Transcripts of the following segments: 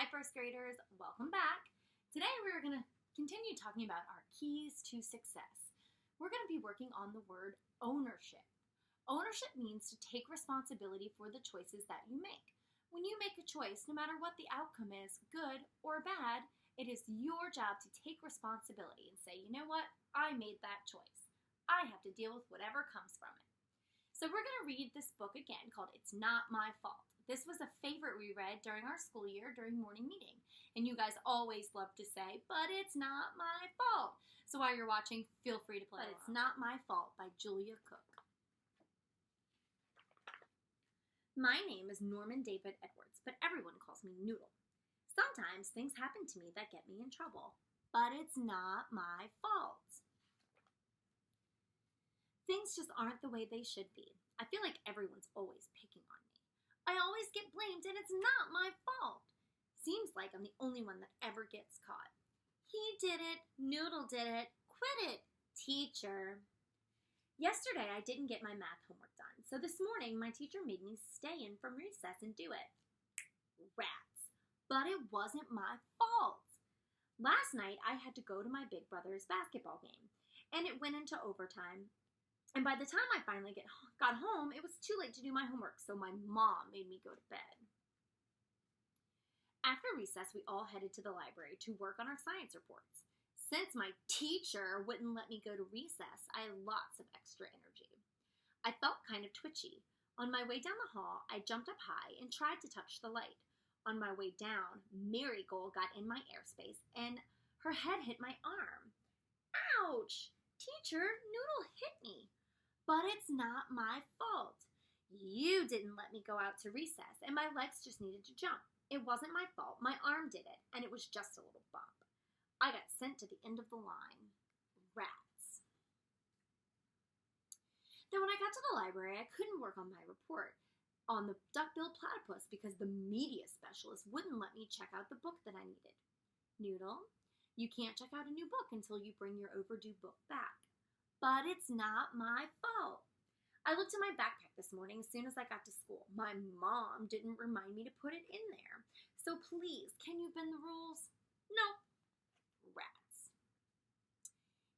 Hi, first graders. Welcome back. Today we're going to continue talking about our keys to success. We're going to be working on the word ownership. Ownership means to take responsibility for the choices that you make. When you make a choice, no matter what the outcome is, good or bad, it is your job to take responsibility and say, you know what? I made that choice. I have to deal with whatever comes from it. So we're going to read this book again called It's Not My Fault. This was a favorite we read during our school year during morning meeting. And you guys always love to say, but it's not my fault. So while you're watching, feel free to play. But It's Not My Fault by Julia Cook. My name is Norman David Edwards, but everyone calls me Noodle. Sometimes things happen to me that get me in trouble, but it's not my fault. Things just aren't the way they should be. I feel like everyone's always picking on me. I always get blamed and it's not my fault. Seems like I'm the only one that ever gets caught. He did it. Noodle did it. Quit it, teacher. Yesterday I didn't get my math homework done, so this morning my teacher made me stay in from recess and do it. Rats. But it wasn't my fault. Last night I had to go to my big brother's basketball game, and it went into overtime. And by the time I finally got home, it was too late to do my homework, so my mom made me go to bed. After recess, we all headed to the library to work on our science reports. Since my teacher wouldn't let me go to recess, I had lots of extra energy. I felt kind of twitchy. On my way down the hall, I jumped up high and tried to touch the light. On my way down, Marigold got in my airspace and her head hit my arm. Ouch! Teacher, Noodle hit me. But it's not my fault. You didn't let me go out to recess, and my legs just needed to jump. It wasn't my fault. My arm did it, and it was just a little bump. I got sent to the end of the line. Rats. Then when I got to the library, I couldn't work on my report on the duck-billed platypus because the media specialist wouldn't let me check out the book that I needed. Noodle, you can't check out a new book until you bring your overdue book back. But it's not my fault. I looked in my backpack this morning as soon as I got to school. My mom didn't remind me to put it in there. So please, can you bend the rules? No. Rats.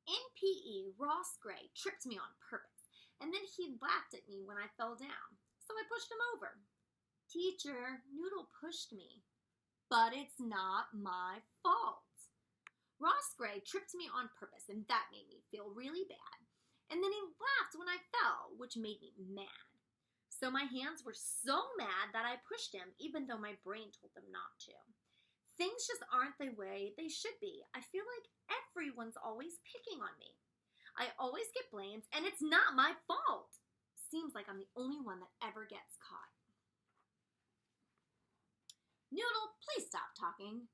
In PE, Ross Gray tripped me on purpose, and then he laughed at me when I fell down. So I pushed him over. Teacher, Noodle pushed me. But it's not my fault. Ross Gray tripped me on purpose, and that made me feel really bad. And then he laughed when I fell, which made me mad. So my hands were so mad that I pushed him, even though my brain told them not to. Things just aren't the way they should be. I feel like everyone's always picking on me. I always get blamed, and it's not my fault. Seems like I'm the only one that ever gets caught. Noodle, please stop talking.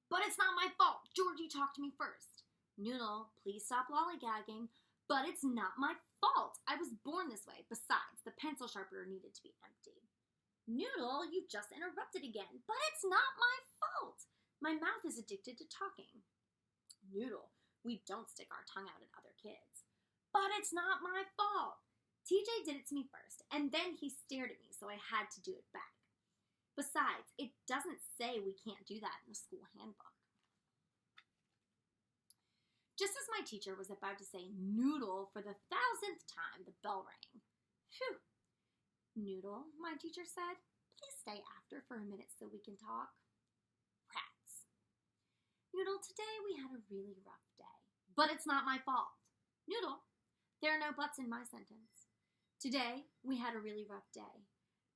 But it's not my fault. Georgie talked to me first. Noodle, please stop lollygagging. But it's not my fault. I was born this way. Besides, the pencil sharpener needed to be empty. Noodle, you just interrupted again. But it's not my fault. My mouth is addicted to talking. Noodle, we don't stick our tongue out at other kids. But it's not my fault. TJ did it to me first, and then he stared at me, so I had to do it back. Besides, it doesn't say we can't do that in the school handbook. Just as my teacher was about to say Noodle for the 1,000th time, the bell rang. Phew. Noodle, my teacher said, please stay after for a minute so we can talk. Rats. Noodle, today we had a really rough day. But it's not my fault. Noodle, there are no buts in my sentence. Today we had a really rough day.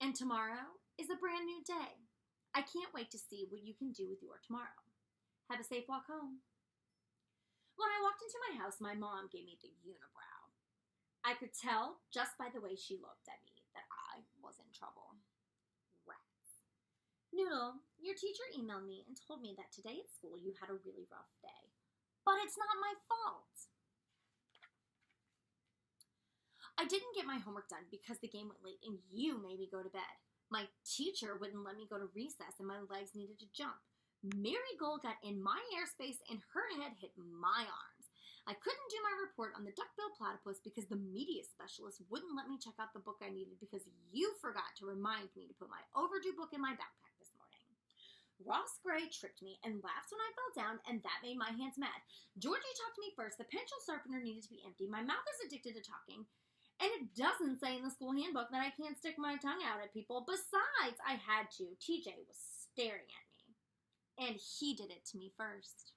And tomorrow is a brand new day. I can't wait to see what you can do with your tomorrow. Have a safe walk home. When I walked into my house, my mom gave me the unibrow. I could tell just by the way she looked at me that I was in trouble. Rats. Noodle, your teacher emailed me and told me that today at school you had a really rough day. But it's not my fault. I didn't get my homework done because the game went late and you made me go to bed. My teacher wouldn't let me go to recess and my legs needed to jump. Marigold got in my airspace and her head hit my arms. I couldn't do my report on the duck-billed platypus because the media specialist wouldn't let me check out the book I needed because you forgot to remind me to put my overdue book in my backpack this morning. Ross Gray tricked me and laughed when I fell down, and that made my hands mad. Georgie talked to me first. The pencil sharpener needed to be empty. My mouth is addicted to talking. And it doesn't say in the school handbook that I can't stick my tongue out at people. Besides, I had to. TJ was staring at me. And he did it to me first.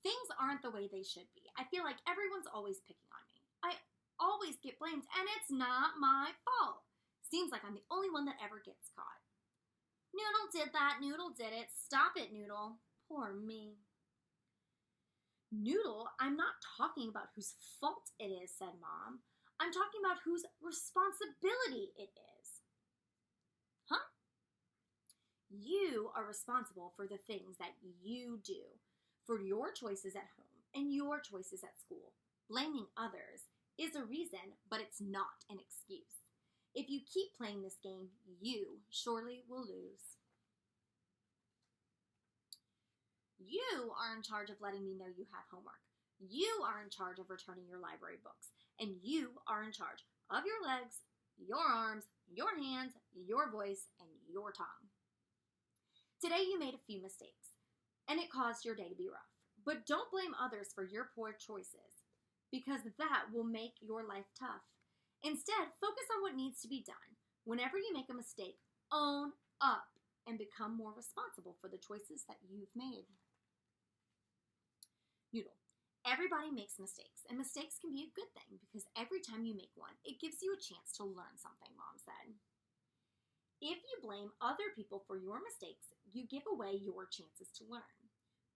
Things aren't the way they should be. I feel like everyone's always picking on me. I always get blamed, and it's not my fault. Seems like I'm the only one that ever gets caught. Noodle did that. Noodle did it. Stop it, Noodle. Poor me. Noodle, I'm not talking about whose fault it is, said Mom. I'm talking about whose responsibility it is. Huh? You are responsible for the things that you do, for your choices at home and your choices at school. Blaming others is a reason, but it's not an excuse. If you keep playing this game, you surely will lose. You are in charge of letting me know you have homework. You are in charge of returning your library books. And you are in charge of your legs, your arms, your hands, your voice, and your tongue. Today you made a few mistakes, and it caused your day to be rough. But don't blame others for your poor choices, because that will make your life tough. Instead, focus on what needs to be done. Whenever you make a mistake, own up and become more responsible for the choices that you've made. Noodle. Everybody makes mistakes, and mistakes can be a good thing because every time you make one, it gives you a chance to learn something, Mom said. If you blame other people for your mistakes, you give away your chances to learn.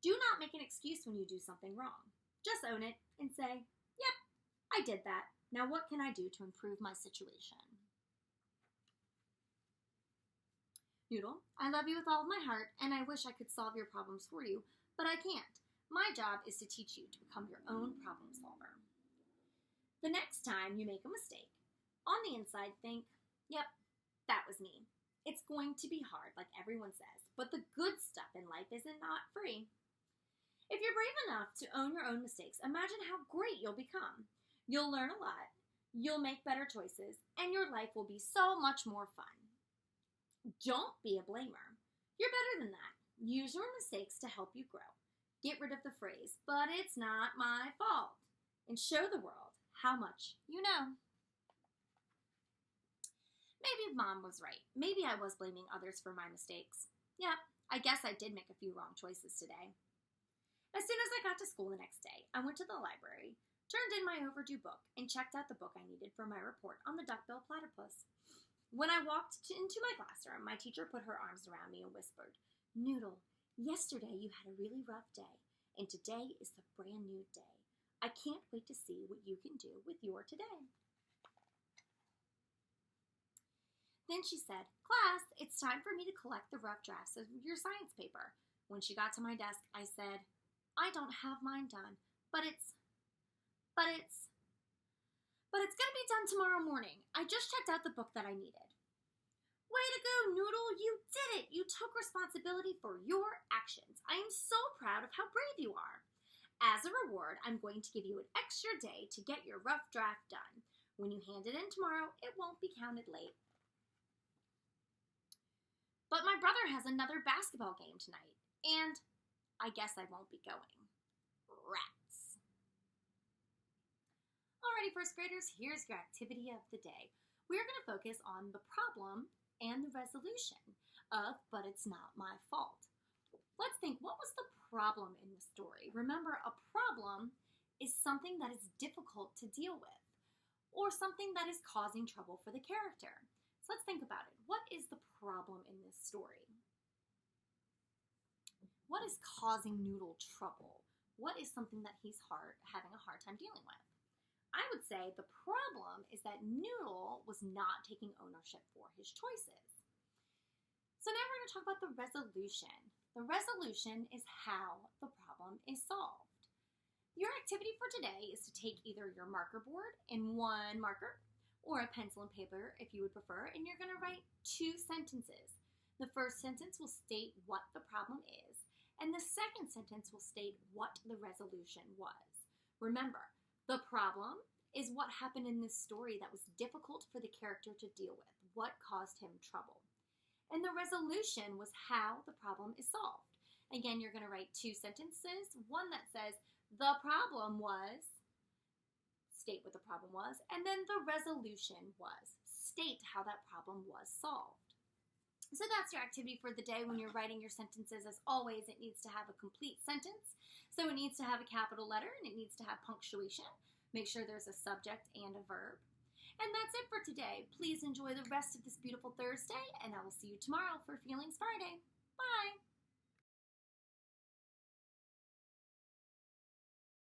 Do not make an excuse when you do something wrong. Just own it and say, yep, I did that. Now what can I do to improve my situation? Noodle, I love you with all of my heart, and I wish I could solve your problems for you, but I can't. My job is to teach you to become your own problem solver. The next time you make a mistake, on the inside think, yep, that was me. It's going to be hard, like everyone says, but the good stuff in life isn't not free. If you're brave enough to own your own mistakes, imagine how great you'll become. You'll learn a lot, you'll make better choices, and your life will be so much more fun. Don't be a blamer. You're better than that. Use your mistakes to help you grow. Get rid of the phrase, but it's not my fault, and show the world how much you know. Maybe Mom was right. Maybe I was blaming others for my mistakes. Yep, I guess I did make a few wrong choices today. As soon as I got to school the next day, I went to the library, turned in my overdue book, and checked out the book I needed for my report on the duck-billed platypus. When I walked into my classroom, my teacher put her arms around me and whispered, Noodle, yesterday you had a really rough day, and today is the brand new day. I can't wait to see what you can do with your today. Then she said, Class, it's time for me to collect the rough drafts of your science paper. When she got to my desk, I said, I don't have mine done, but it's going to be done tomorrow morning. I just checked out the book that I needed. Way to go, Noodle. You did it. You took responsibility for your actions. I am so proud of how brave you are. As a reward, I'm going to give you an extra day to get your rough draft done. When you hand it in tomorrow, it won't be counted late. But my brother has another basketball game tonight, and I guess I won't be going. Rats. Alrighty, first graders, here's your activity of the day. We're going to focus on the problem and the resolution of But It's Not My Fault. Let's think, what was the problem in the story? Remember, a problem is something that is difficult to deal with, or something that is causing trouble for the character. So let's think about it. What is the problem in this story? What is causing Noodle trouble? What is something that he's having a hard time dealing with? I would say the problem is that Noodle was not taking ownership for his choices. So now we're going to talk about the resolution. The resolution is how the problem is solved. Your activity for today is to take either your marker board and one marker, or a pencil and paper if you would prefer, and you're going to write 2 sentences. The first sentence will state what the problem is, and the second sentence will state what the resolution was. Remember, the problem is what happened in this story that was difficult for the character to deal with, what caused him trouble. And the resolution was how the problem is solved. Again, you're going to write 2 sentences. One that says, the problem was, state what the problem was, and then the resolution was, state how that problem was solved. So that's your activity for the day when you're writing your sentences. As always, it needs to have a complete sentence. So it needs to have a capital letter and it needs to have punctuation. Make sure there's a subject and a verb. And that's it for today. Please enjoy the rest of this beautiful Thursday, and I will see you tomorrow for Feelings Friday. Bye!